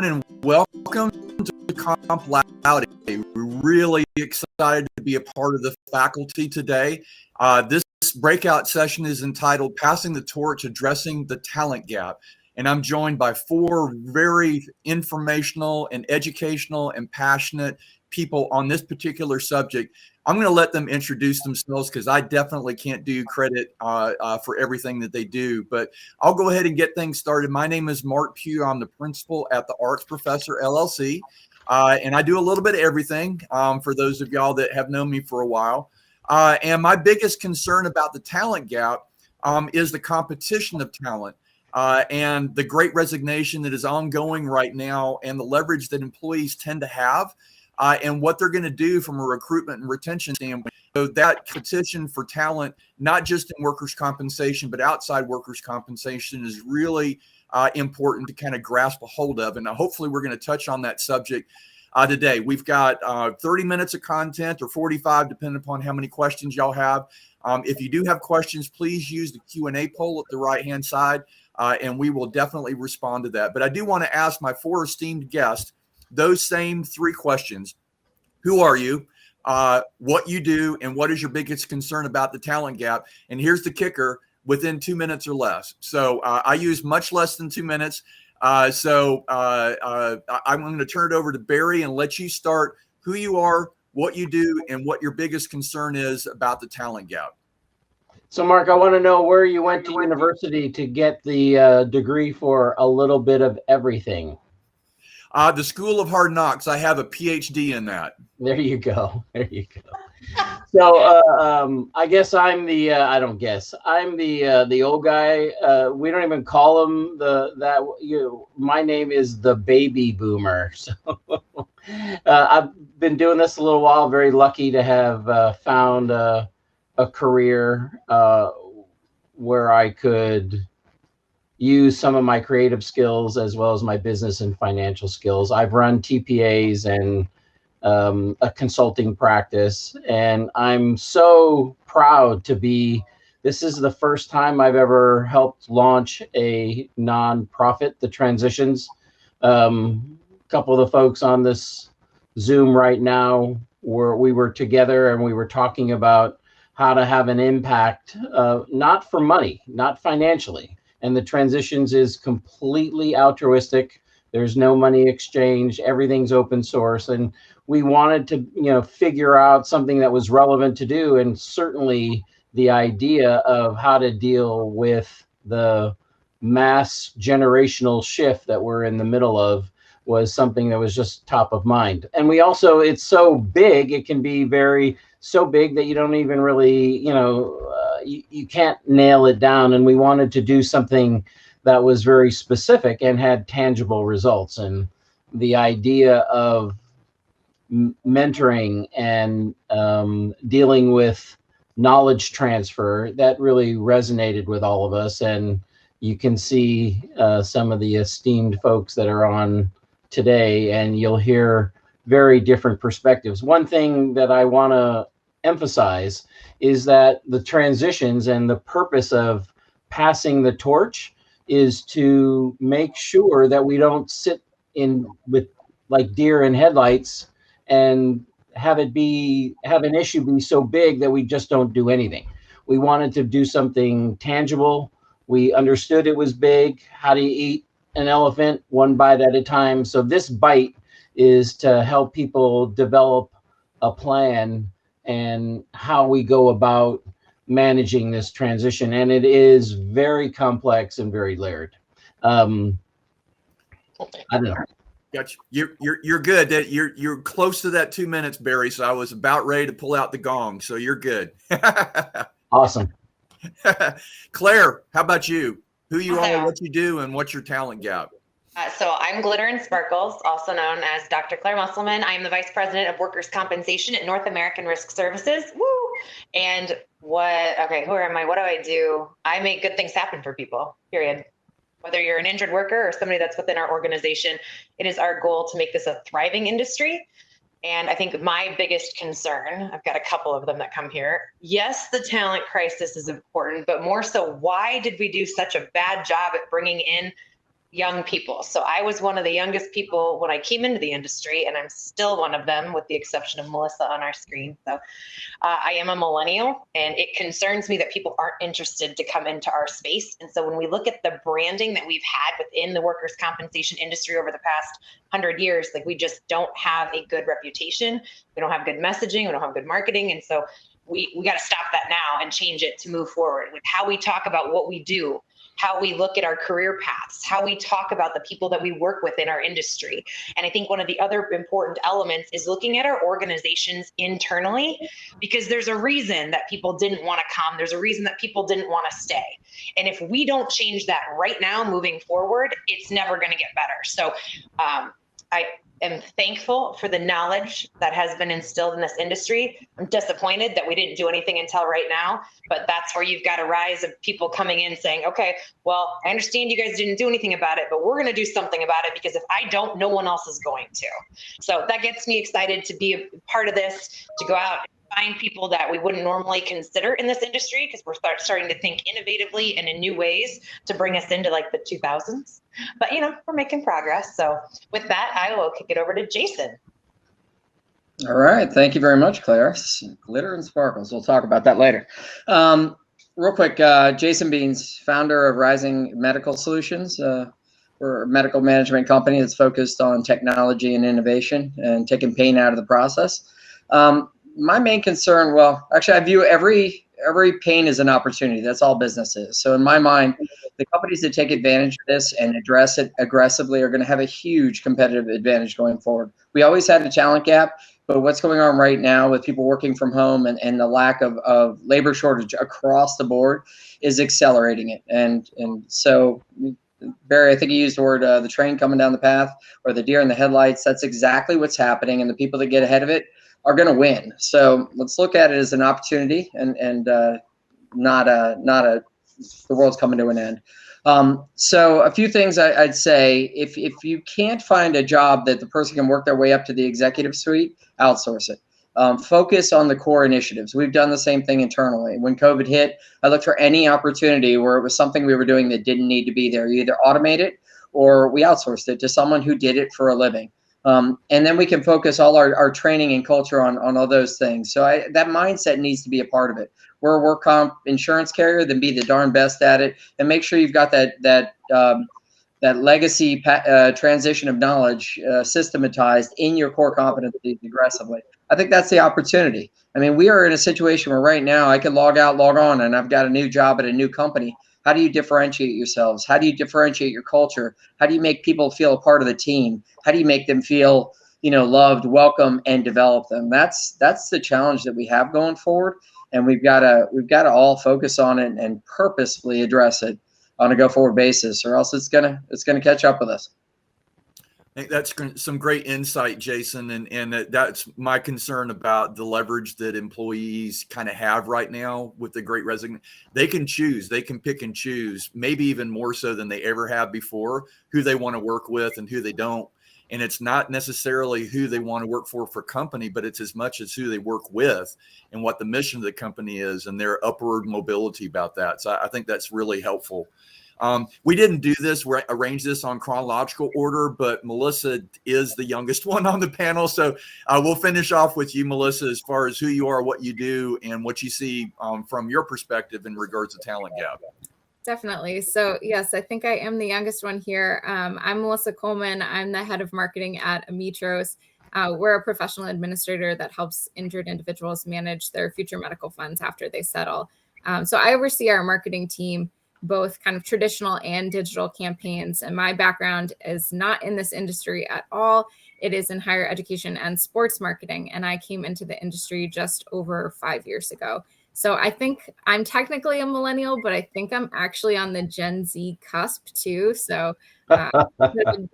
and welcome to Comp Laude. We're really excited to be a part of the faculty today. This breakout session is entitled Passing the Torch, Addressing the Talent Gap. And I'm joined by four very informational and educational and passionate people on this particular subject. I'm going to let them introduce themselves because I definitely can't do credit for everything that they do. But I'll go ahead and get things started. My name is Mark Pugh. I'm the principal at the Arts Professor LLC. And I do a little bit of everything for those of y'all that have known me for a while. And my biggest concern about the talent gap is the competition of talent. And the great resignation that is ongoing right now and the leverage that employees tend to have and what they're going to do from a recruitment and retention standpoint. So that competition for talent, not just in workers' compensation, but outside workers' compensation is really important to kind of grasp a hold of. And hopefully we're going to touch on that subject today. We've got 30 minutes of content or 45, depending upon how many questions y'all have. If you do have questions, please use the Q&A poll at the right-hand side. And we will definitely respond to that. But I do want to ask my four esteemed guests those same three questions. Who are you? What you do, and what is your biggest concern about the talent gap? And here's the kicker, within 2 minutes or less. So I use much less than 2 minutes. I'm going to turn it over to Barry and let you start who you are, what you do, and what your biggest concern is about the talent gap. So, Mark, I want to know where you went to university to get the degree for a little bit of everything. The School of Hard Knocks. I have a PhD in that. There you go. There you go. So I guess I'm the I'm the old guy. We don't even call him my name is the baby boomer. So I've been doing this a little while. Very lucky to have found a career where I could use some of my creative skills as well as my business and financial skills. I've run TPAs and a consulting practice, and I'm so proud to be. This is the first time I've ever helped launch a nonprofit, The Transitions. A couple of the folks on this Zoom right now we were together and we were talking about how to have an impact, not for money, not financially. And The Transitions is completely altruistic. There's no money exchange. Everything's open source. And we wanted to, figure out something that was relevant to do. And certainly the idea of how to deal with the mass generational shift that we're in the middle of was something that was just top of mind. And we also, it's so big, it can be so big that you don't even really, you can't nail it down. And we wanted to do something that was very specific and had tangible results. And the idea of mentoring and dealing with knowledge transfer, that really resonated with all of us. And you can see some of the esteemed folks that are on today, and you'll hear very different perspectives. One thing that I want to emphasize is that the transitions and the purpose of passing the torch is to make sure that we don't sit in with like deer in headlights and have an issue be so big that we just don't do anything. We wanted to do something tangible. We understood it was big. How do you eat an elephant? One bite at a time. So this bite is to help people develop a plan and how we go about managing this transition. And it is very complex and very layered. I don't know. Gotcha. You're good. You're close to that 2 minutes, Barry. So I was about ready to pull out the gong. So you're good. Awesome. Claire, how about you? Who you are, what you do, and what's your talent gap? So I'm Glitter and Sparkles, also known as Dr. Claire Musselman. I am the Vice President of Workers' Compensation at North American Risk Services. Woo! And who am I? What do I do? I make good things happen for people, period. Whether you're an injured worker or somebody that's within our organization, it is our goal to make this a thriving industry. And I think my biggest concern, I've got a couple of them that come here. Yes, the talent crisis is important, but more so, why did we do such a bad job at bringing in young people. So I was one of the youngest people when I came into the industry, and I'm still one of them with the exception of Melissa on our screen. So I am a millennial, and it concerns me that people aren't interested to come into our space. And so when we look at the branding that we've had within the workers' compensation industry over the past 100 years, like we just don't have a good reputation. We don't have good messaging. We don't have good marketing. And so we got to stop that now and change it to move forward with how we talk about what we do, how we look at our career paths, how we talk about the people that we work with in our industry. And I think one of the other important elements is looking at our organizations internally, because there's a reason that people didn't want to come. There's a reason that people didn't want to stay. And if we don't change that right now moving forward, it's never going to get better. So I am thankful for the knowledge that has been instilled in this industry. I'm disappointed that we didn't do anything until right now, but that's where you've got a rise of people coming in saying, okay, well, I understand you guys didn't do anything about it, but we're going to do something about it, because if I don't, no one else is going to. So that gets me excited to be a part of this, to go out and find people that we wouldn't normally consider in this industry, because we're starting to think innovatively and in new ways to bring us into like the 2000s. But, we're making progress. So with that, I will kick it over to Jason. All right. Thank you very much, Claire. Glitter and sparkles. We'll talk about that later. Real quick, Jason Beans, founder of Rising Medical Solutions. We're a medical management company that's focused on technology and innovation and taking pain out of the process. My main concern, well, actually, I view every pain as an opportunity. That's all business is. So in my mind, the companies that take advantage of this and address it aggressively are going to have a huge competitive advantage going forward. We always had a talent gap, but what's going on right now with people working from home and the lack of labor shortage across the board is accelerating it. And so, Barry, I think you used the word the train coming down the path, or the deer in the headlights. That's exactly what's happening, and the people that get ahead of it are going to win. So let's look at it as an opportunity and not the world's coming to an end. So a few things I'd say: if you can't find a job that the person can work their way up to the executive suite, outsource it. Focus on the core initiatives. We've done the same thing internally. When COVID hit, I looked for any opportunity where it was something we were doing that didn't need to be there. You either automate it or we outsourced it to someone who did it for a living. And then we can focus all our training and culture on all those things. So that mindset needs to be a part of it. We're a work comp insurance carrier, then be the darn best at it, and make sure you've got that legacy transition of knowledge systematized in your core competencies aggressively. I think that's the opportunity. I mean, we are in a situation where right now I can log out, log on, and I've got a new job at a new company. How do you differentiate yourselves? How do you differentiate your culture? How do you make people feel a part of the team? How do you make them feel, loved, welcome, and develop them? That's the challenge that we have going forward, and we've got to all focus on it and purposefully address it on a go-forward basis, or else it's gonna catch up with us. I think that's some great insight, Jason, and that's my concern about the leverage that employees kind of have right now with the Great Resignation. They can choose, they can pick and choose, maybe even more so than they ever have before, who they want to work with and who they don't. And it's not necessarily who they want to work for company, but it's as much as who they work with and what the mission of the company is and their upward mobility about that. So I think that's really helpful. We didn't do this, arrange this on chronological order, but Melissa is the youngest one on the panel. So we'll finish off with you, Melissa, as far as who you are, what you do, and what you see from your perspective in regards to talent gap. Definitely. So yes, I think I am the youngest one here. I'm Melissa Coleman. I'm the head of marketing at Amitros. We're a professional administrator that helps injured individuals manage their future medical funds after they settle. So I oversee our marketing team, both kind of traditional and digital campaigns. And my background is not in this industry at all. It is in higher education and sports marketing. And I came into the industry just over 5 years ago. So I think I'm technically a millennial, but I think I'm actually on the Gen Z cusp too. So a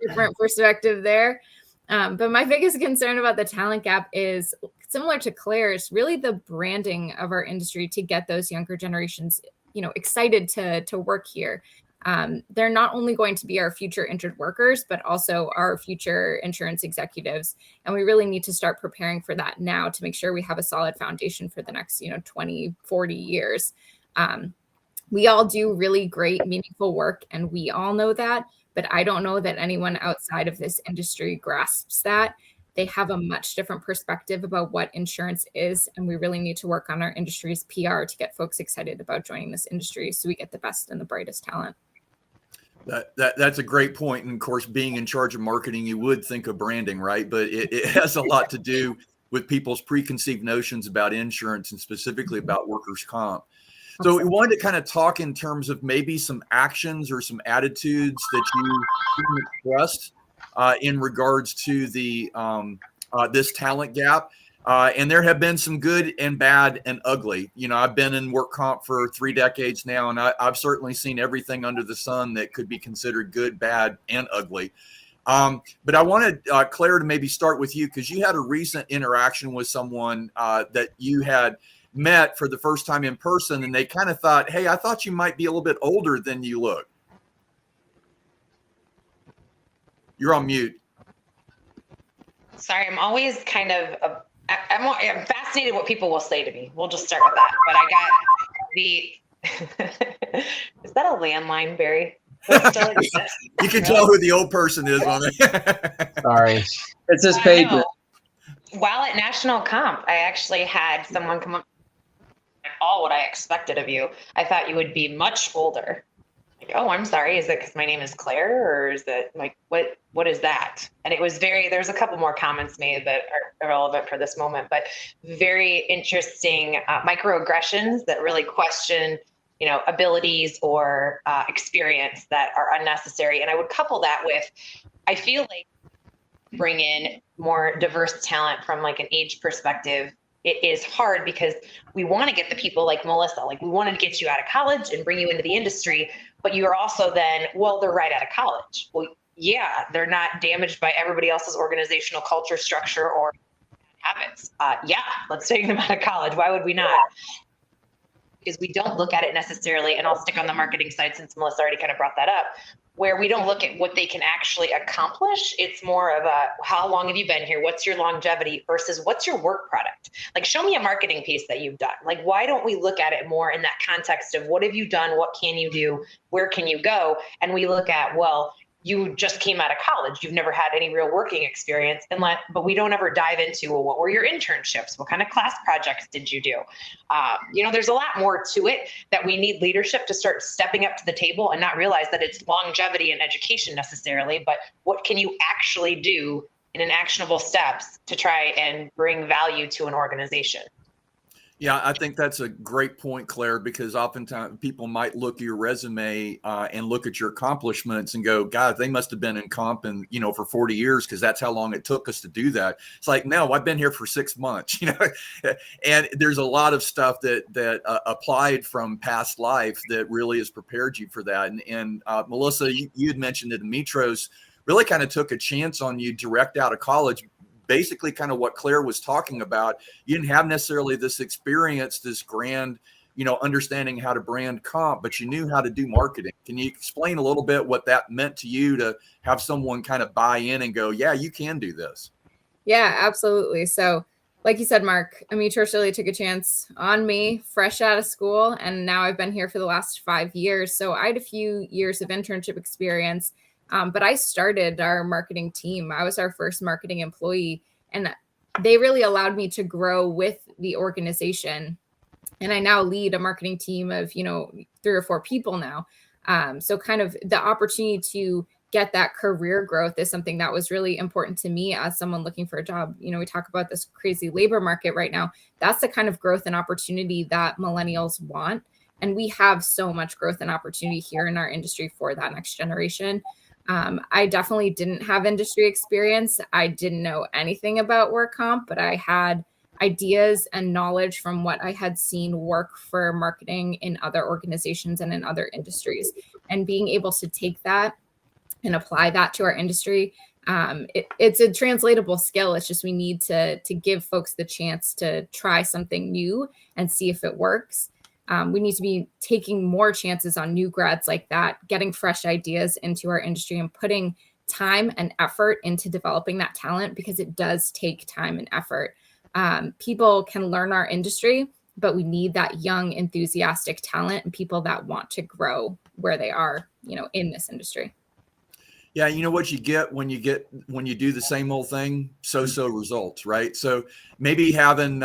different perspective there. But my biggest concern about the talent gap is similar to Claire's, really the branding of our industry to get those younger generations excited to work here. They're not only going to be our future injured workers, but also our future insurance executives. And we really need to start preparing for that now to make sure we have a solid foundation for the next, 20, 40 years. We all do really great, meaningful work, and we all know that. but I don't know that anyone outside of this industry grasps that. They have a much different perspective about what insurance is, and we really need to work on our industry's PR to get folks excited about joining this industry so we get the best and the brightest talent. That's a great point. And of course, being in charge of marketing, you would think of branding, right? But it has a lot to do with people's preconceived notions about insurance and specifically about workers' comp. So we wanted to kind of talk in terms of maybe some actions or some attitudes that you expressed in regards to the this talent gap. And there have been some good and bad and ugly. You know, I've been in work comp for 3 decades now, and I've certainly seen everything under the sun that could be considered good, bad, and ugly. But I wanted Claire to maybe start with you, because you had a recent interaction with someone that you had met for the first time in person, and they kind of thought, hey, I thought you might be a little bit older than you look. You're on mute. Sorry, I'm always kind of, I'm fascinated what people will say to me. We'll just start with that. But I got the, is that a landline, Barry? You can tell who the old person is on it. Sorry. It's his pager. While at National Comp, I actually had someone come up, all what I expected of you. I thought you would be much older. Like, oh, I'm sorry. Is it because my name is Claire, or is it like, what is that? And it was there's a couple more comments made that are relevant for this moment, but very interesting microaggressions that really question, you know, abilities or experience that are unnecessary. And I would couple that with, I feel like bring in more diverse talent from like an age perspective. It is hard because we want to get the people like Melissa, like we want to get you out of college and bring you into the industry, but you are also then, well, they're right out of college. Well, yeah, they're not damaged by everybody else's organizational culture, structure, or habits. Yeah, let's take them out of college. Why would we not? Because we don't look at it necessarily, and I'll stick on the marketing side since Melissa already kind of brought that up, where we don't look at what they can actually accomplish. It's more of a, how long have you been here? What's your longevity versus what's your work product? Like, show me a marketing piece that you've done. Like, why don't we look at it more in that context of what have you done? What can you do? Where can you go? And we look at, well, you just came out of college. You've never had any real working experience, but we don't ever dive into, well, what were your internships? What kind of class projects did you do? You know, there's a lot more to it that we need leadership to start stepping up to the table and not realize that it's longevity and education necessarily, but what can you actually do in an actionable steps to try and bring value to an organization? Yeah, I think that's a great point, Claire, because oftentimes people might look at your resume and look at your accomplishments and go, God, they must have been in comp and, you know, for 40 years because that's how long it took us to do that. It's like, no, I've been here for 6 months, you know, and there's a lot of stuff that applied from past life that really has prepared you for that. And Melissa, you had mentioned that Amitros really kind of took a chance on you direct out of college. Basically kind of what Claire was talking about. You didn't have necessarily this experience, this grand, you know, understanding how to brand comp, but you knew how to do marketing. Can you explain a little bit what that meant to you to have someone kind of buy in and go, yeah, you can do this? Yeah, absolutely. So like you said, Mark, Amitros really took a chance on me fresh out of school. And now I've been here for the last 5 years. So I had a few years of internship experience. But I started our marketing team. I was our first marketing employee, and they really allowed me to grow with the organization. And I now lead a marketing team of, you know, 3 or 4 people now. So kind of the opportunity to get that career growth is something that was really important to me as someone looking for a job. You know, we talk about this crazy labor market right now. That's the kind of growth and opportunity that millennials want. And we have so much growth and opportunity here in our industry for that next generation. I definitely didn't have industry experience. I didn't know anything about work comp, but I had ideas and knowledge from what I had seen work for marketing in other organizations and in other industries. And being able to take that and apply that to our industry, it's a translatable skill. It's just we need to give folks the chance to try something new and see if it works. We need to be taking more chances on new grads like that, getting fresh ideas into our industry and putting time and effort into developing that talent, because it does take time and effort. People can learn our industry, but we need that young, enthusiastic talent and people that want to grow where they are, you know, in this industry. Yeah, you know what you get when you do the same old thing, so results, right? So maybe having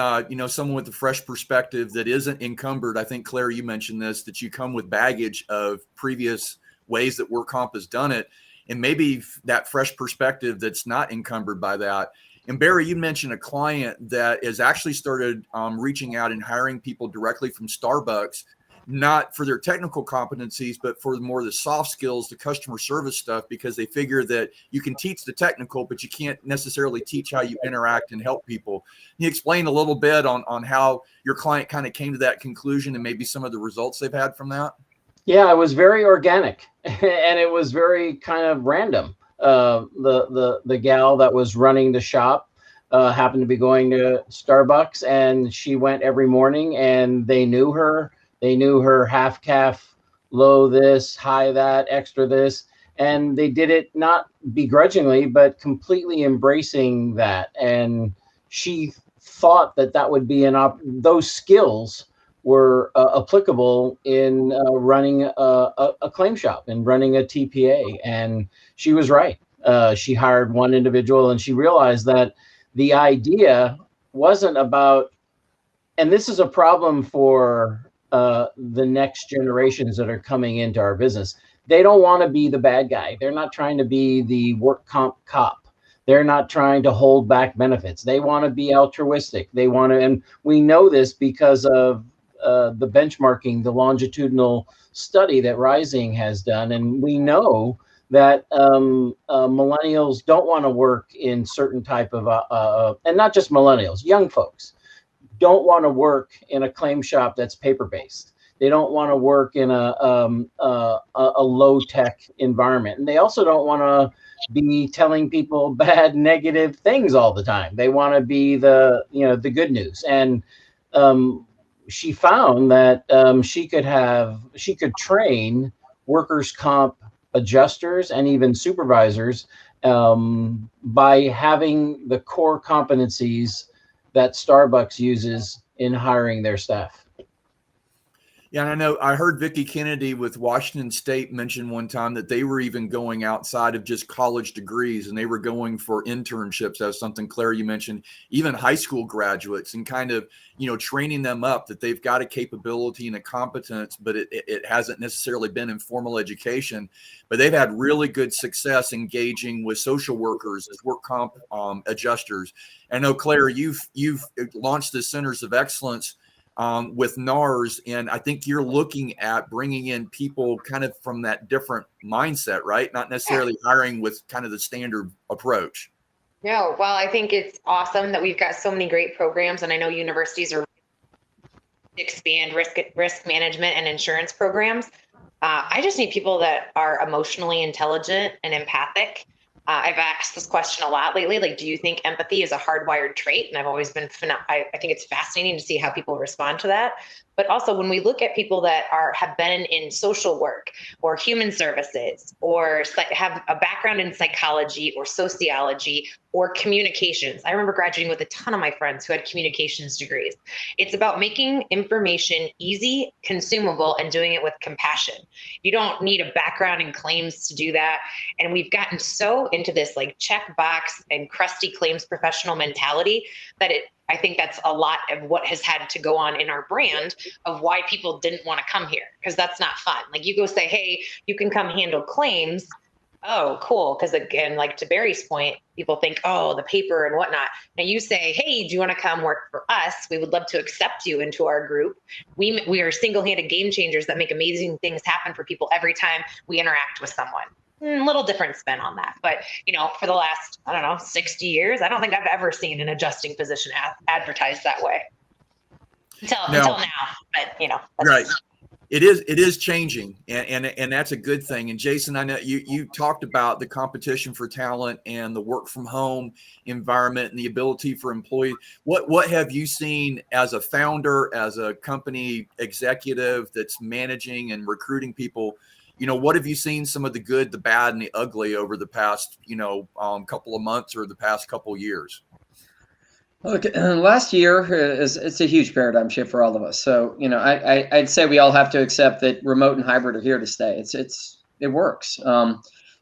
someone with a fresh perspective that isn't encumbered. I think Claire, you mentioned this, that you come with baggage of previous ways that work comp has done it, and maybe that fresh perspective that's not encumbered by that. And Barry, you mentioned a client that has actually started reaching out and hiring people directly from Starbucks, not for their technical competencies, but for more the soft skills, the customer service stuff, because they figure that you can teach the technical, but you can't necessarily teach how you interact and help people. Can you explain a little bit on how your client kind of came to that conclusion and maybe some of the results they've had from that? Yeah, it was very organic and it was very kind of random. The gal that was running the shop happened to be going to Starbucks, and she went every morning, and they knew her. They knew her half calf, low this, high that, extra this, and they did it not begrudgingly, but completely embracing that. And she thought that would be those skills were applicable in running a claim shop and running a TPA. And she was right. She hired one individual, and she realized that the idea wasn't about, and this is a problem for the next generations that are coming into our business. They don't want to be the bad guy. They're not trying to be the work comp cop. They're not trying to hold back benefits. They want to be altruistic. They want to, and we know this because of the benchmarking, the longitudinal study that Rising has done. And we know that millennials don't want to work in certain type of, and not just millennials, young folks don't want to work in a claim shop that's paper-based. They don't want to work in a low-tech environment. And they also don't want to be telling people bad, negative things all the time. They want to be the good news. And she found that she could train workers' comp adjusters and even supervisors by having the core competencies that Starbucks uses in hiring their staff. Yeah, and I know I heard Vicki Kennedy with Washington State mention one time that they were even going outside of just college degrees, and they were going for internships, as something, Claire, you mentioned, even high school graduates, and kind of, training them up that they've got a capability and a competence, but it hasn't necessarily been in formal education. But they've had really good success engaging with social workers as work comp adjusters. I know, Claire, you've launched the Centers of Excellence with NARS, and I think you're looking at bringing in people kind of from that different mindset, right? Not necessarily hiring with kind of the standard approach. No, well, I think it's awesome that we've got so many great programs, and I know universities are expand risk management and insurance programs. I just need people that are emotionally intelligent and empathic. I've asked this question a lot lately. Like, do you think empathy is a hardwired trait? And I've always been, I think it's fascinating to see how people respond to that. But also when we look at people that have been in social work or human services or have a background in psychology or sociology or communications. I remember graduating with a ton of my friends who had communications degrees. It's about making information easy, consumable, and doing it with compassion. You don't need a background in claims to do that. And we've gotten so into this like checkbox and crusty claims professional mentality that I think that's a lot of what has had to go on in our brand of why people didn't want to come here, because that's not fun. Like you go say, hey, you can come handle claims. Oh, cool. Because again, like to Barry's point, people think, oh, the paper and whatnot. Now you say, hey, do you want to come work for us? We would love to accept you into our group. We are single-handed game changers that make amazing things happen for people every time we interact with someone. Little different spin on that. But, for the last, 60 years, I don't think I've ever seen an adjusting position advertised that way until now. But, right. It is changing, and that's a good thing. And Jason, I know you talked about the competition for talent and the work from home environment and the ability for employees. What have you seen as a founder, as a company executive that's managing and recruiting people? What have you seen some of the good, the bad, and the ugly over the past, couple of months or the past couple of years? Look, last year it's a huge paradigm shift for all of us. So, I'd say we all have to accept that remote and hybrid are here to stay. It works.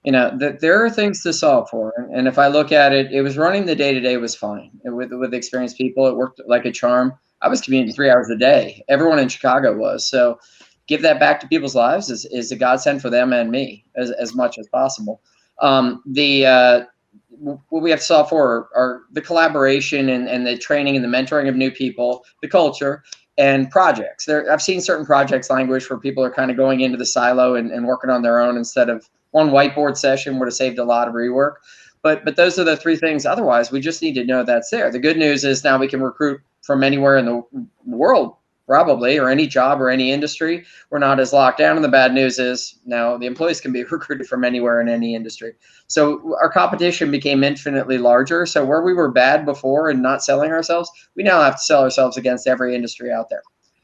there are things to solve for. And if I look at it, it was running the day-to-day was fine. With experienced people, it worked like a charm. I was commuting 3 hours a day. Everyone in Chicago was. So give that back to people's lives is a godsend for them and me as much as possible. What we have to solve for are the collaboration and the training and the mentoring of new people, the culture, and projects. I've seen certain projects languish where people are kind of going into the silo and working on their own instead of one whiteboard session would have saved a lot of rework. But those are the three things. Otherwise, we just need to know that's there. The good news is now we can recruit from anywhere in the world, probably, or any job or any industry. We're not as locked down. And the bad news is now the employees can be recruited from anywhere in any industry. So our competition became infinitely larger. So where we were bad before and not selling ourselves, we now have to sell ourselves against every industry out there,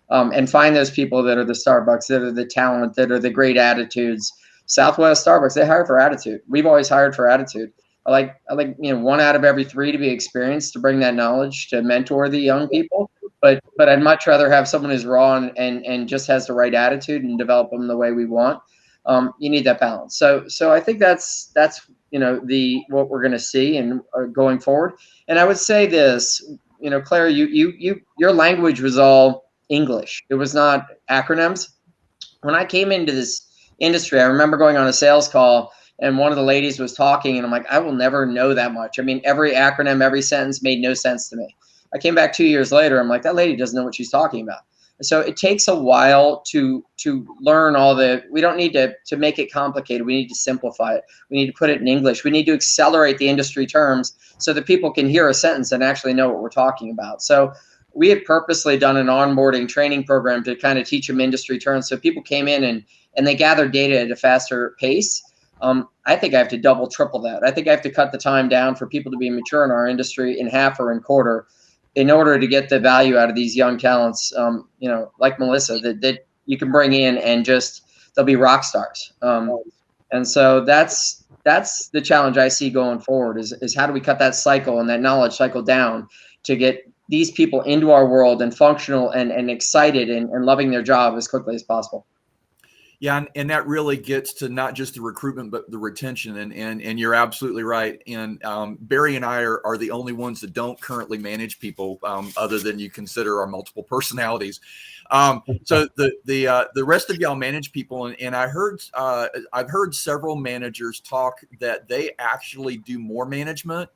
and find those people that are the Starbucks, that are the talent, that are the great attitudes. Southwest Starbucks, they hire for attitude. We've always hired for attitude. I like 1 out of every 3 to be experienced, to bring that knowledge, to mentor the young people. But I'd much rather have someone who's raw and just has the right attitude and develop them the way we want. You need that balance. So I think that's what we're going to see and going forward. And I would say this, Claire, your language was all English. It was not acronyms. When I came into this industry, I remember going on a sales call and one of the ladies was talking and I'm like, I will never know that much. I mean, every acronym, every sentence made no sense to me. I came back 2 years later. I'm like, that lady doesn't know what she's talking about. So it takes a while to learn all we don't need to make it complicated. We need to simplify it. We need to put it in English. We need to accelerate the industry terms so that people can hear a sentence and actually know what we're talking about. So we had purposely done an onboarding training program to kind of teach them industry terms. So people came in and they gathered data at a faster pace. I think I have to double, triple that. I think I have to cut the time down for people to be mature in our industry in half or in quarter in order to get the value out of these young talents, like Melissa, that you can bring in and just, they'll be rock stars. And so that's the challenge I see going forward is how do we cut that cycle and that knowledge cycle down to get these people into our world and functional and excited and loving their job as quickly as possible. Yeah, and that really gets to not just the recruitment, but the retention. And you're absolutely right. And Barry and I are the only ones that don't currently manage people, other than you consider our multiple personalities. So the rest of y'all manage people, and I've heard several managers talk that they actually do more management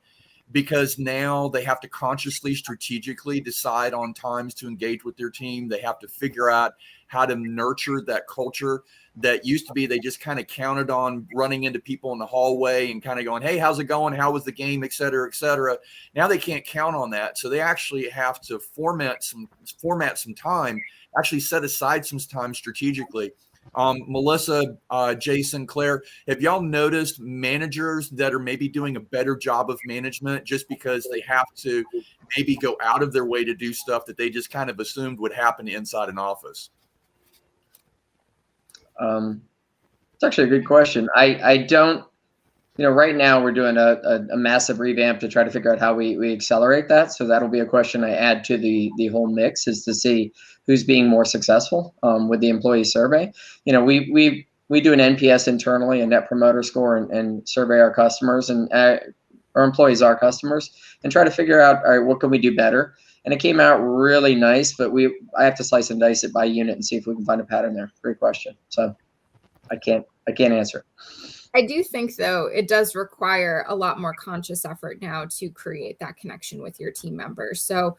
because now they have to consciously, strategically decide on times to engage with their team. They have to figure out how to nurture that culture that used to be they just kind of counted on running into people in the hallway and kind of going, hey, how's it going? How was the game? Et cetera, et cetera. Now they can't count on that. So they actually have to format some time, actually set aside some time strategically. Melissa, Jason, Claire, have y'all noticed managers that are maybe doing a better job of management just because they have to maybe go out of their way to do stuff that they just kind of assumed would happen inside an office? It's actually a good question. I don't, right now we're doing a massive revamp to try to figure out how we accelerate that. So that'll be a question I add to the whole mix, is to see who's being more successful with the employee survey. We do an NPS internally, a net promoter score, and survey our customers and our employees, our customers, and try to figure out, all right, what can we do better? And it came out really nice, but I have to slice and dice it by unit and see if we can find a pattern there. Great question. So I can't answer. I do think, though, it does require a lot more conscious effort now to create that connection with your team members. So,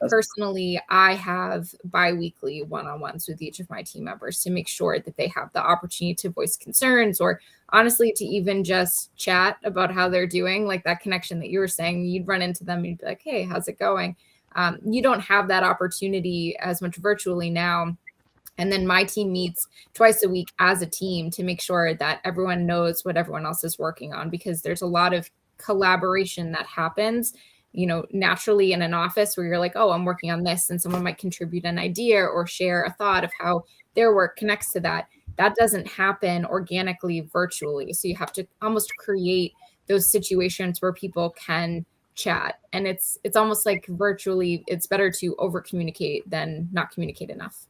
personally, I have bi-weekly one-on-ones with each of my team members to make sure that they have the opportunity to voice concerns, or honestly, to even just chat about how they're doing. Like that connection that you were saying, you'd run into them and you'd be like, hey, how's it going? You don't have that opportunity as much virtually now. And then my team meets twice a week as a team to make sure that everyone knows what everyone else is working on, because there's a lot of collaboration that happens, naturally in an office where you're like, oh, I'm working on this, and someone might contribute an idea or share a thought of how their work connects to that. That doesn't happen organically virtually. So you have to almost create those situations where people can chat. And it's almost like virtually, it's better to over communicate than not communicate enough.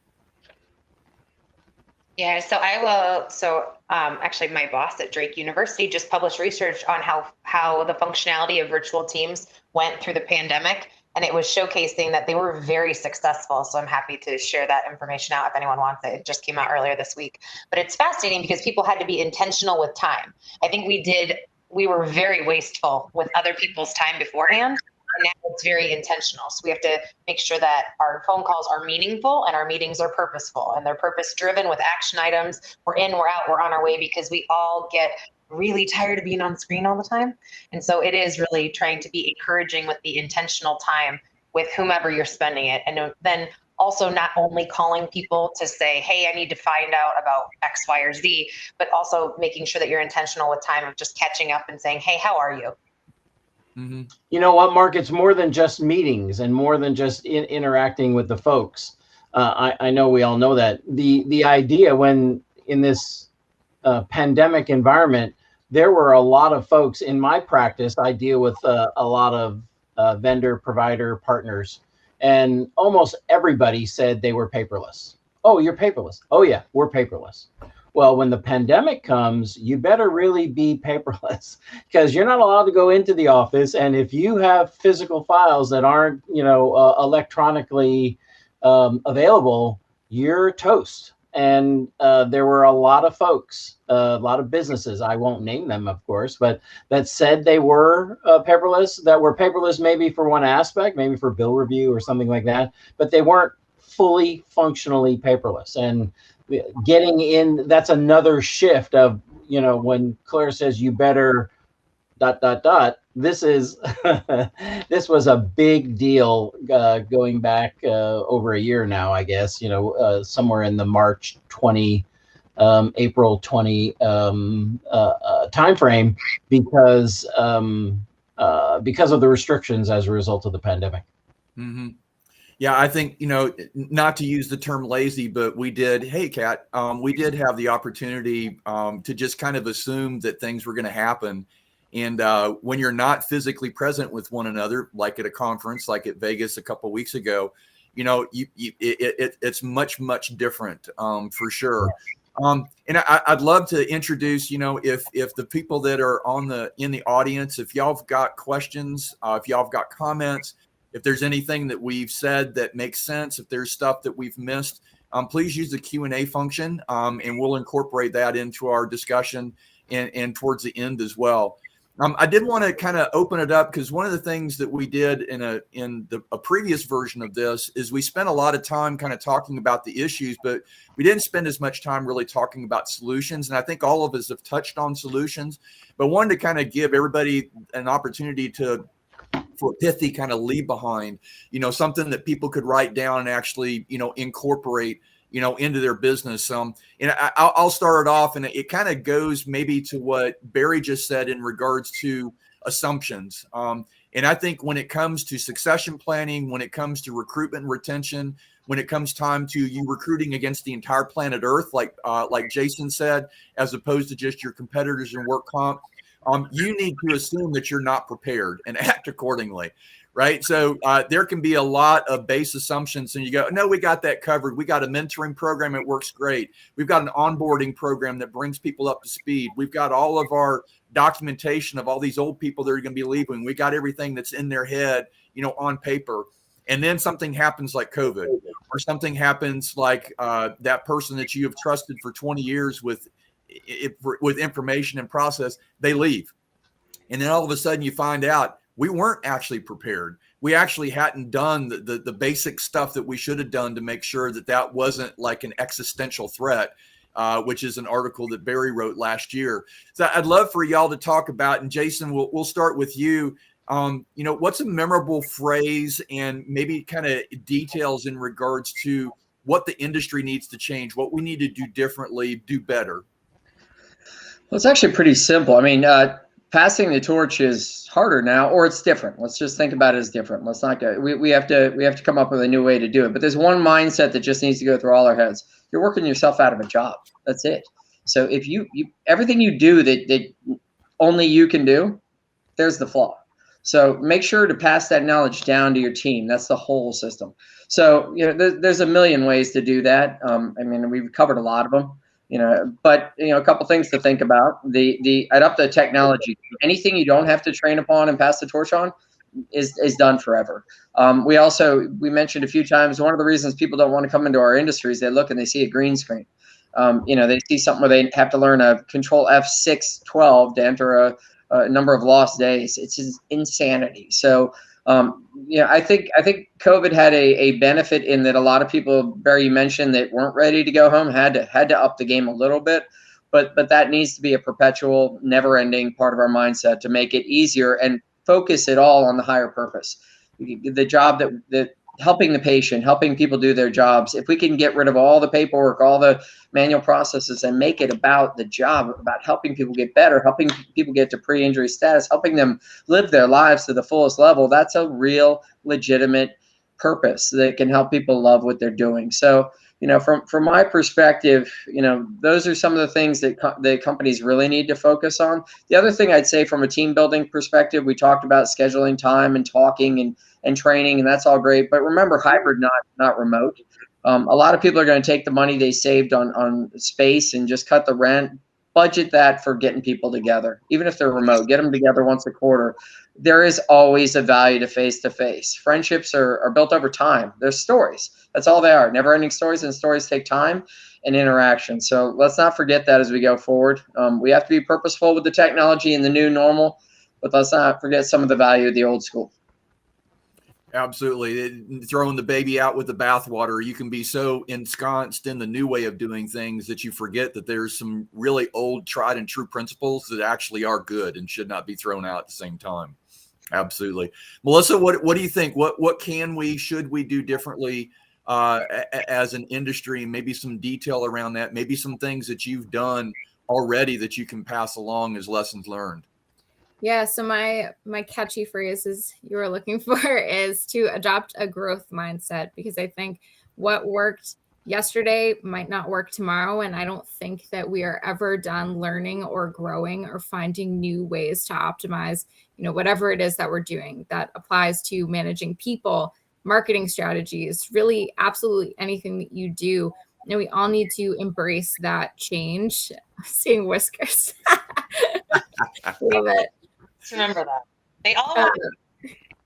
Yeah, so I will. So actually, my boss at Drake University just published research on how the functionality of virtual teams went through the pandemic, and it was showcasing that they were very successful. So I'm happy to share that information out if anyone wants it. It just came out earlier this week, but it's fascinating because people had to be intentional with time. I think we were very wasteful with other people's time beforehand. And now it's very intentional. So we have to make sure that our phone calls are meaningful and our meetings are purposeful and they're purpose driven with action items. We're in, we're out, we're on our way, because we all get really tired of being on screen all the time. And so it is really trying to be encouraging with the intentional time with whomever you're spending it. And then also not only calling people to say, hey, I need to find out about X, Y, or Z, but also making sure that you're intentional with time of just catching up and saying, hey, how are you? Mm-hmm. You know what, Mark? It's more than just meetings and more than just interacting with the folks. I know we all know that. The idea when in this pandemic environment, there were a lot of folks in my practice. I deal with a lot of vendor provider partners, and almost everybody said they were paperless. Oh, you're paperless. Oh yeah, we're paperless. Well, when the pandemic comes, you better really be paperless, because you're not allowed to go into the office. And if you have physical files that aren't, electronically available, you're toast. And there were a lot of folks, a lot of businesses, I won't name them, of course, but that said they were paperless, that were paperless maybe for one aspect, maybe for bill review or something like that, but they weren't fully functionally paperless. And getting in, that's another shift of, when Claire says you better ... This is this was a big deal going back over a year now, I guess, somewhere in the March 20 April 20 timeframe, because of the restrictions as a result of the pandemic. Mm-hmm. Yeah, I think, not to use the term lazy, but we did, hey, Kat, we did have the opportunity to just kind of assume that things were going to happen. And when you're not physically present with one another, like at a conference, like at Vegas a couple of weeks ago, it's much, much different for sure. And I'd love to introduce, if the people that are in the audience, if y'all have got questions, if y'all have got comments, if there's anything that we've said that makes sense, if there's stuff that we've missed, please use the Q&A function, and we'll incorporate that into our discussion and towards the end as well. I did want to kind of open it up, because one of the things that we did in a previous version of this is we spent a lot of time kind of talking about the issues, but we didn't spend as much time really talking about solutions. And I think all of us have touched on solutions, but wanted to kind of give everybody an opportunity for a pithy kind of leave behind, something that people could write down and actually, incorporate, into their business. And I'll start it off, and it kind of goes maybe to what Barry just said in regards to assumptions. And I think when it comes to succession planning, when it comes to recruitment and retention, when it comes time to you recruiting against the entire planet Earth, like Jason said, as opposed to just your competitors in work comp, you need to assume that you're not prepared and act accordingly, right? So there can be a lot of base assumptions, and you go, no, we got that covered. We got a mentoring program. It works great. We've got an onboarding program that brings people up to speed. We've got all of our documentation of all these old people that are going to be leaving. We got everything that's in their head, on paper. And then something happens like COVID, or something happens like that person that you have trusted for 20 years with information and process, they leave. And then all of a sudden you find out we weren't actually prepared. We actually hadn't done the basic stuff that we should have done to make sure that wasn't like an existential threat, which is an article that Barry wrote last year. So I'd love for y'all to talk about, and Jason, we'll start with you. What's a memorable phrase and maybe kind of details in regards to what the industry needs to change, what we need to do differently, do better? Well, it's actually pretty simple. I mean, passing the torch is harder now, or it's different. Let's just think about it as different. Let's not go. We have to come up with a new way to do it. But there's one mindset that just needs to go through all our heads. You're working yourself out of a job. That's it. So if you everything you do that only you can do, there's the flaw. So make sure to pass that knowledge down to your team. That's the whole system. So there's a million ways to do that. I mean, we've covered a lot of them. But a couple things to think about. I'd up the technology. Anything you don't have to train upon and pass the torch on is done forever. We mentioned a few times, one of the reasons people don't want to come into our industry is they look and they see a green screen. They see something where they have to learn a control F612 to enter a number of lost days. It's just insanity. So I think COVID had a benefit in that a lot of people, Barry, you mentioned, that weren't ready to go home, had to up the game a little bit, but that needs to be a perpetual, never-ending part of our mindset to make it easier and focus it all on the higher purpose, the job that helping the patient, helping people do their jobs. If we can get rid of all the paperwork, all the manual processes, and make it about the job, about helping people get better, helping people get to pre-injury status, helping them live their lives to the fullest level, that's a real legitimate purpose that can help people love what they're doing. So, from my perspective, those are some of the things that the companies really need to focus on. The other thing I'd say from a team building perspective, we talked about scheduling time and talking and training, and that's all great. But remember, hybrid, not remote. A lot of people are going to take the money they saved on space and just cut the rent, budget that for getting people together, even if they're remote. Get them together once a quarter. There is always a value to face-to-face. Friendships are built over time. They're stories. That's all they are. Never-ending stories, and stories take time and interaction. So let's not forget that as we go forward. We have to be purposeful with the technology and the new normal, but let's not forget some of the value of the old school. Absolutely. Throwing the baby out with the bathwater. You can be so ensconced in the new way of doing things that you forget that there's some really old, tried and true principles that actually are good and should not be thrown out at the same time. Absolutely. Melissa, what do you think? What should we do differently as an industry? Maybe some detail around that, maybe some things that you've done already that you can pass along as lessons learned. Yeah, so my catchy phrase is you were looking for is to adopt a growth mindset, because I think what worked yesterday might not work tomorrow. And I don't think that we are ever done learning or growing or finding new ways to optimize, whatever it is that we're doing. That applies to managing people, marketing strategies, really absolutely anything that you do. We all need to embrace that change. I'm seeing whiskers. Love it. Just remember that. They all have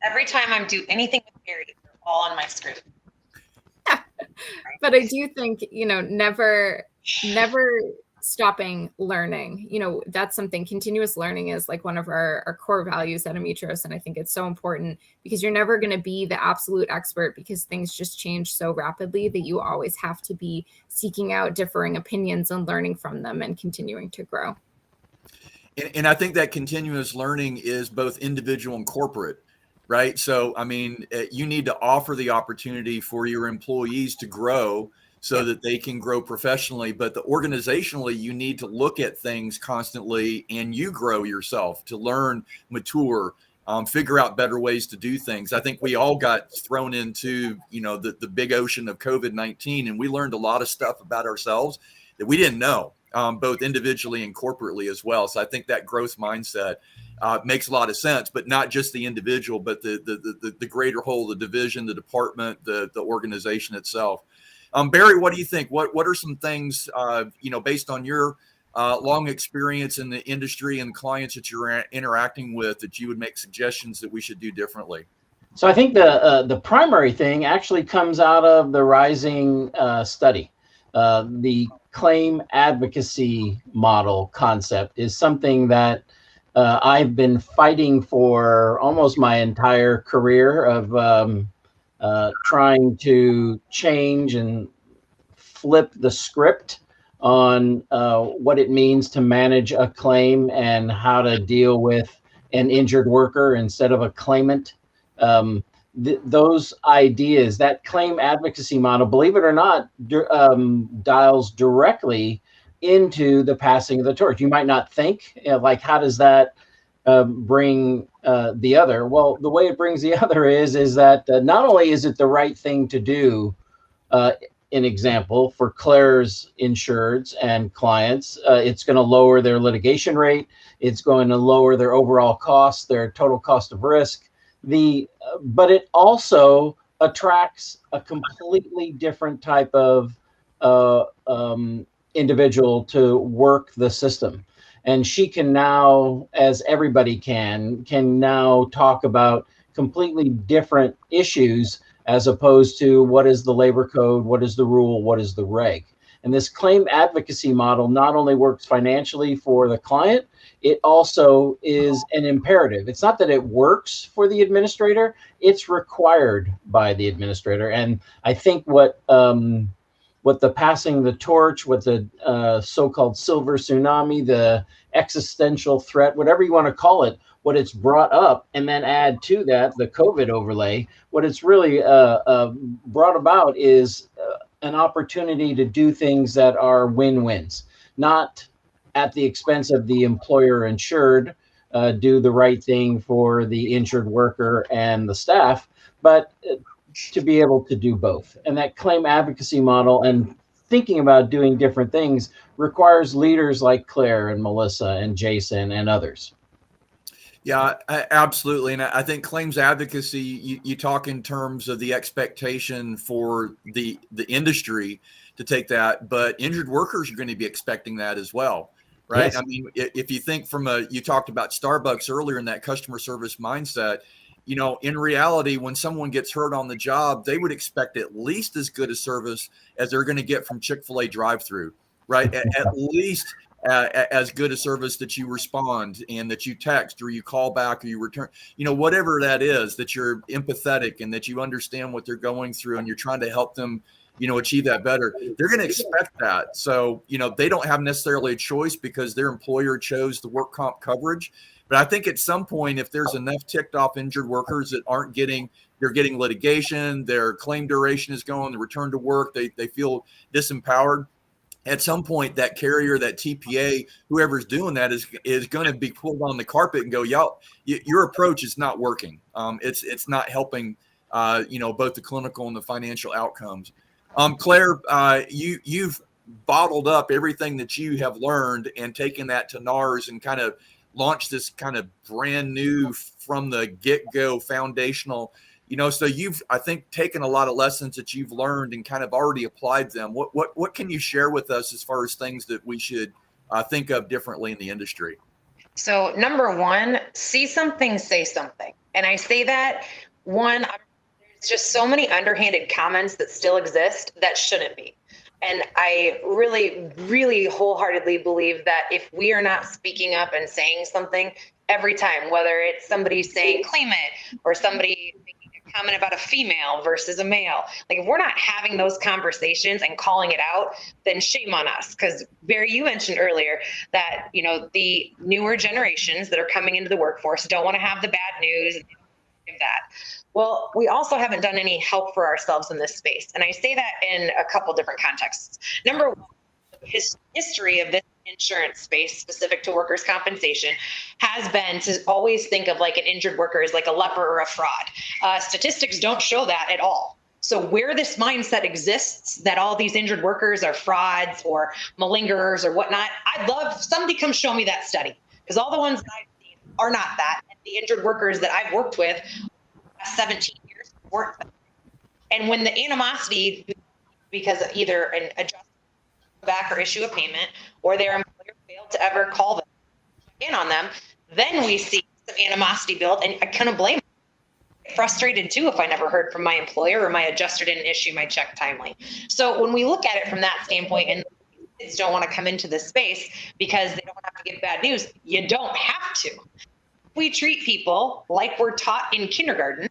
every time I'm do anything with Gary, they're all on my screen. But I do think, never stopping learning. That's something. Continuous learning is like one of our core values at Ametros. And I think it's so important because you're never going to be the absolute expert, because things just change so rapidly that you always have to be seeking out differing opinions and learning from them and continuing to grow. And I think that continuous learning is both individual and corporate, right? So, you need to offer the opportunity for your employees to grow so that they can grow professionally. But organizationally, you need to look at things constantly and you grow yourself to learn, mature, figure out better ways to do things. I think we all got thrown into, the big ocean of COVID-19, and we learned a lot of stuff about ourselves that we didn't know. Both individually and corporately as well. So I think that growth mindset makes a lot of sense, but not just the individual, but the greater whole, the division, the department, the organization itself. Barry, what do you think? What are some things, based on your long experience in the industry and clients that you're interacting with, that you would make suggestions that we should do differently? So I think the primary thing actually comes out of the Rising study. The claim advocacy model concept is something that I've been fighting for almost my entire career of trying to change and flip the script on what it means to manage a claim and how to deal with an injured worker instead of a claimant. Those ideas, that claim advocacy model, believe it or not, dials directly into the passing of the torch. You might not think, how does that bring the other? Well, the way it brings the other is that not only is it the right thing to do, an example for Claire's insureds and clients, it's going to lower their litigation rate. It's going to lower their overall costs, their total cost of risk. But it also attracts a completely different type of individual to work the system. And she can now, as everybody can now talk about completely different issues as opposed to what is the labor code, what is the rule, what is the reg. And this claim advocacy model not only works financially for the client, it also is an imperative. It's not that it works for the administrator, it's required by the administrator. And I think what the passing the torch, what the so-called silver tsunami, the existential threat, whatever you want to call it, what it's brought up, and then add to that the COVID overlay, what it's really brought about is an opportunity to do things that are win-wins, not at the expense of the employer insured, do the right thing for the injured worker and the staff, but to be able to do both. And that claim advocacy model and thinking about doing different things requires leaders like Claire and Melissa and Jason and others. Yeah, absolutely. And I think claims advocacy, you talk in terms of the expectation for the industry to take that, but injured workers are going to be expecting that as well, right? Yes. I mean, if you think you talked about Starbucks earlier in that customer service mindset, in reality, when someone gets hurt on the job, they would expect at least as good a service as they're going to get from Chick-fil-A drive-through, right? At least as good a service that you respond and that you text or you call back or you return, whatever that is, that you're empathetic and that you understand what they're going through and you're trying to help them, achieve that better. They're going to expect that. So, they don't have necessarily a choice because their employer chose the work comp coverage. But I think at some point, if there's enough ticked off injured workers that they're getting litigation, their claim duration is going, the return to work, they feel disempowered. At some point, that carrier, that TPA, whoever's doing that is going to be pulled on the carpet and go, y'all, your approach is not working. It's not helping, both the clinical and the financial outcomes. Claire, you've bottled up everything that you have learned and taken that to NARS and kind of launched this kind of brand new from the get-go foundational. So you've, I think, taken a lot of lessons that you've learned and kind of already applied them. What can you share with us as far as things that we should think of differently in the industry? So number one, see something, say something. And I say that, one, there's just so many underhanded comments that still exist that shouldn't be. And I really, really wholeheartedly believe that if we are not speaking up and saying something every time, whether it's somebody saying claim it or somebody making a comment about a female versus a male, like if we're not having those conversations and calling it out, then shame on us. Because Barry, you mentioned earlier that, the newer generations that are coming into the workforce don't want to have the bad news and give that. Well, we also haven't done any help for ourselves in this space. And I say that in a couple different contexts. Number one, his history of this insurance space specific to workers' compensation has been to always think of like an injured worker as like a leper or a fraud. Statistics don't show that at all. So where this mindset exists that all these injured workers are frauds or malingerers or whatnot, I'd love somebody come show me that study, because all the ones that I've seen are not that. And the injured workers that I've worked with 17 years work. And when the animosity, because either an adjustment back or issue a payment, or their employer failed to ever call them in on them, then we see some animosity build, and I couldn't blame them. Frustrated too if I never heard from my employer or my adjuster didn't issue my check timely. So when we look at it from that standpoint, and kids don't want to come into this space because they don't have to get bad news, you don't have to. We treat people like we're taught in kindergarten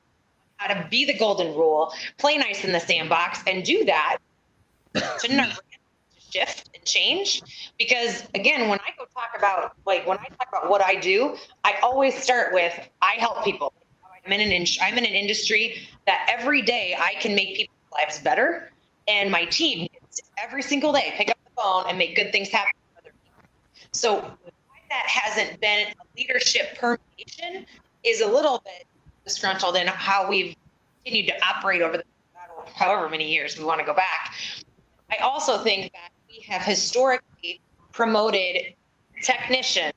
how to be the golden rule, play nice in the sandbox, and do that to never shift and change. Because again, when I talk about what I do, I always start with, I help people. I'm in an industry that every day I can make people's lives better, and my team gets to every single day pick up the phone and make good things happen for other people. So why that hasn't been a leadership permeation is a little bit disgruntled in how we've continued to operate over the however many years we want to go back. I also think that we have historically promoted technicians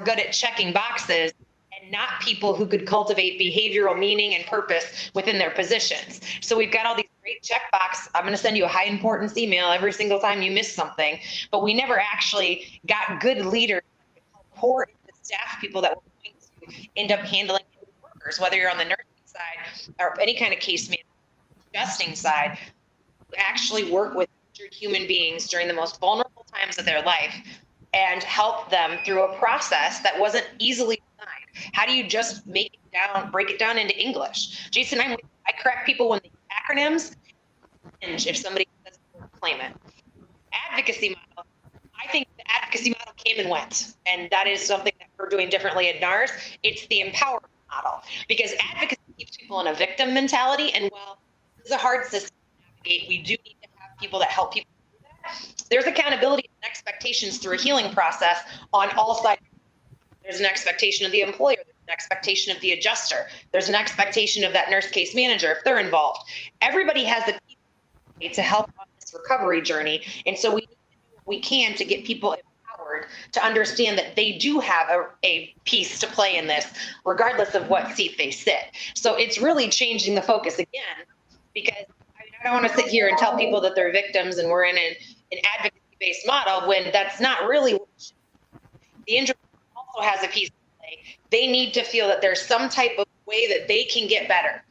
good at checking boxes and and not people who could cultivate behavioral meaning and purpose within their positions. So we've got all these great checkbox. I'm going to send you a high importance email every single time you miss something, but we never actually got good leaders that could help pour into staff people that were going to end up handling workers, whether you're on the nursing side or any kind of case management, adjusting side, actually work with human beings during the most vulnerable times of their life and help them through a process that wasn't easily designed. How do you just break it down into English? Jason, I correct people when they use acronyms, and if somebody says claim it. Advocacy model, I think the advocacy model came and went, and that is something that we're doing differently at NARS. It's the empowerment model, because advocacy keeps people in a victim mentality, and while this is a hard system to navigate, we do need to have people that help people do that. There's accountability and expectations through a healing process on all sides. There's an expectation of the employer, there's an expectation of the adjuster, there's an expectation of that nurse case manager if they're involved. Everybody has the to help on this recovery journey, and so we need to do what we can to get people empowered to understand that they do have a piece to play in this, regardless of what seat they sit. So it's really changing the focus again, because I don't want to sit here and tell people that they're victims and we're in an advocacy-based model when that's not really what the injury also has a piece to play. They need to feel that there's some type of way that they can get better.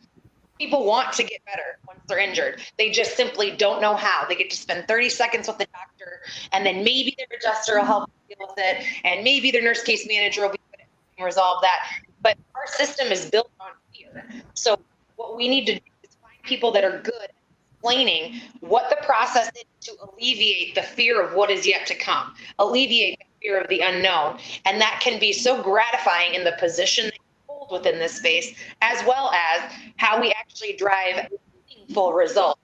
People want to get better once they're injured. They just simply don't know how. They get to spend 30 seconds with the doctor, and then maybe their adjuster will help deal with it, and maybe their nurse case manager will be able to resolve that. But our system is built on fear. So what we need to do is find people that are good at explaining what the process is to alleviate the fear of what is yet to come, alleviate the fear of the unknown. And that can be so gratifying in the position that you hold within this space, as well as how we actually drive meaningful results.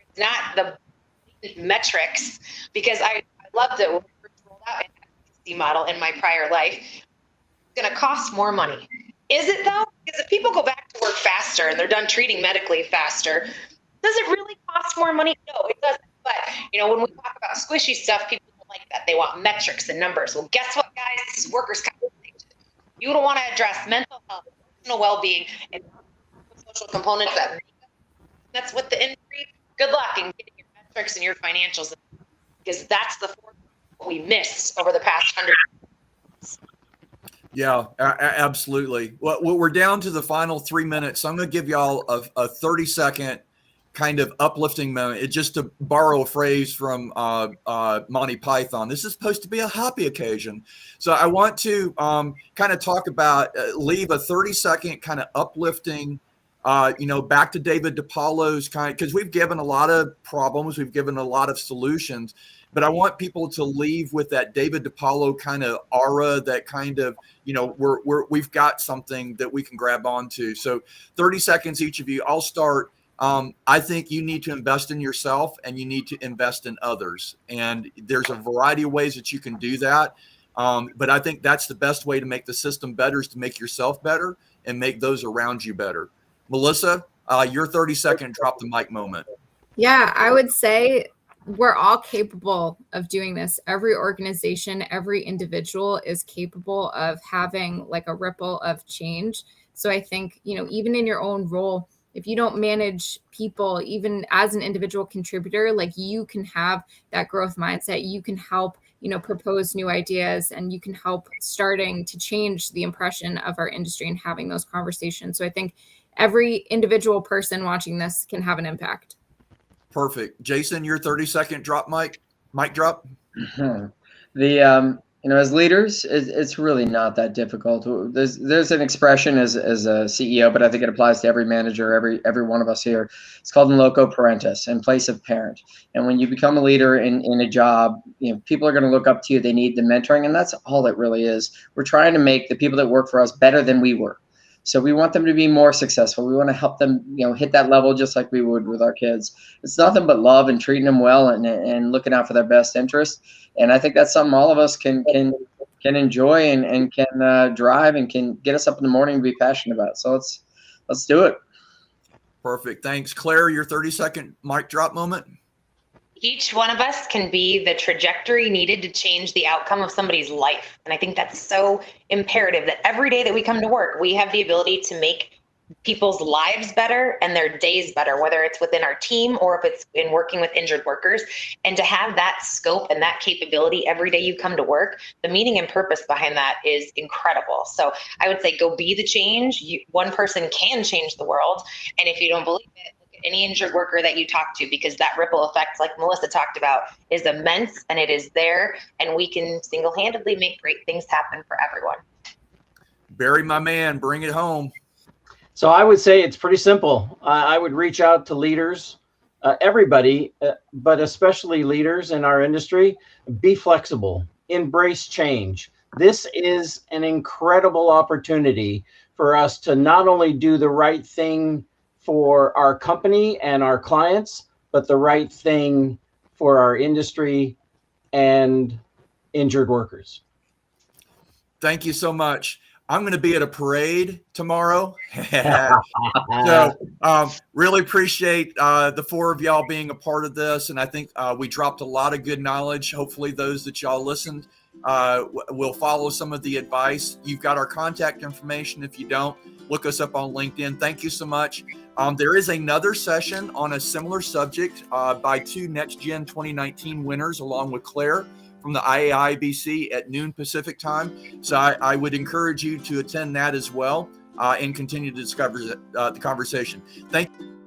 It's not the metrics, because I loved it when we first rolled out an advocacy model in my prior life. It's going to cost more money. Is it though? Because if people go back to work faster and they're done treating medically faster, does it really cost more money? No, it doesn't. But when we talk about squishy stuff, people don't like that. They want metrics and numbers. Well, guess what, guys? This is workers' compensation. You don't want to address mental health, emotional well-being, and social components that's what the industry. Good luck in getting your metrics and your financials, because that's the force we missed over the past 100 years. Yeah, absolutely. Well, we're down to the final 3 minutes. So I'm going to give y'all a 30-second kind of uplifting moment. It's just to borrow a phrase from Monty Python. This is supposed to be a happy occasion. So I want to kind of talk about, leave a 30-second kind of uplifting, back to David DiPaolo's because we've given a lot of problems, we've given a lot of solutions, but I want people to leave with that David DiPaolo kind of aura, that kind of, we've got something that we can grab onto. So 30 seconds each of you. I'll start. I think you need to invest in yourself and you need to invest in others. And there's a variety of ways that you can do that. But I think that's the best way to make the system better, is to make yourself better and make those around you better. Melissa, your 30-second drop the mic moment. Yeah, I would say we're all capable of doing this. Every organization, every individual is capable of having like a ripple of change. So I think, even in your own role, if you don't manage people, even as an individual contributor, like you can have that growth mindset, you can help, propose new ideas, and you can help starting to change the impression of our industry and having those conversations. So I think every individual person watching this can have an impact. Perfect. Jason, your 30-second drop mic drop. As leaders, it's really not that difficult. There's an expression as a CEO, but I think it applies to every manager, every one of us here. It's called in loco parentis, in place of parent. And when you become a leader in a job, people are going to look up to you. They need the mentoring, and that's all it really is. We're trying to make the people that work for us better than we were. So we want them to be more successful. We want to help them, hit that level just like we would with our kids. It's nothing but love and treating them well and looking out for their best interest. And I think that's something all of us can enjoy and can drive and can get us up in the morning and be passionate about. So let's do it. Perfect. Thanks. Claire, your 30-second mic drop moment. Each one of us can be the trajectory needed to change the outcome of somebody's life. And I think that's so imperative that every day that we come to work, we have the ability to make people's lives better and their days better, whether it's within our team or if it's in working with injured workers. And to have that scope and that capability every day you come to work, the meaning and purpose behind that is incredible. So I would say go be the change. One person can change the world. And if you don't believe it, look at any injured worker that you talk to, because that ripple effect, like Melissa talked about, is immense and it is there. And we can single-handedly make great things happen for everyone. Barry, my man, bring it home. So I would say it's pretty simple. I would reach out to leaders, everybody, but especially leaders in our industry. Be flexible, embrace change. This is an incredible opportunity for us to not only do the right thing for our company and our clients, but the right thing for our industry and injured workers. Thank you so much. I'm going to be at a parade tomorrow. So really appreciate the four of y'all being a part of this. And I think we dropped a lot of good knowledge. Hopefully those that y'all listened will follow some of the advice. You've got our contact information. If you don't, look us up on LinkedIn. Thank you so much. There is another session on a similar subject by two Next Gen 2019 winners, along with Claire from the IAIBC at noon Pacific time. So I would encourage you to attend that as well and continue to discover the conversation. Thank you.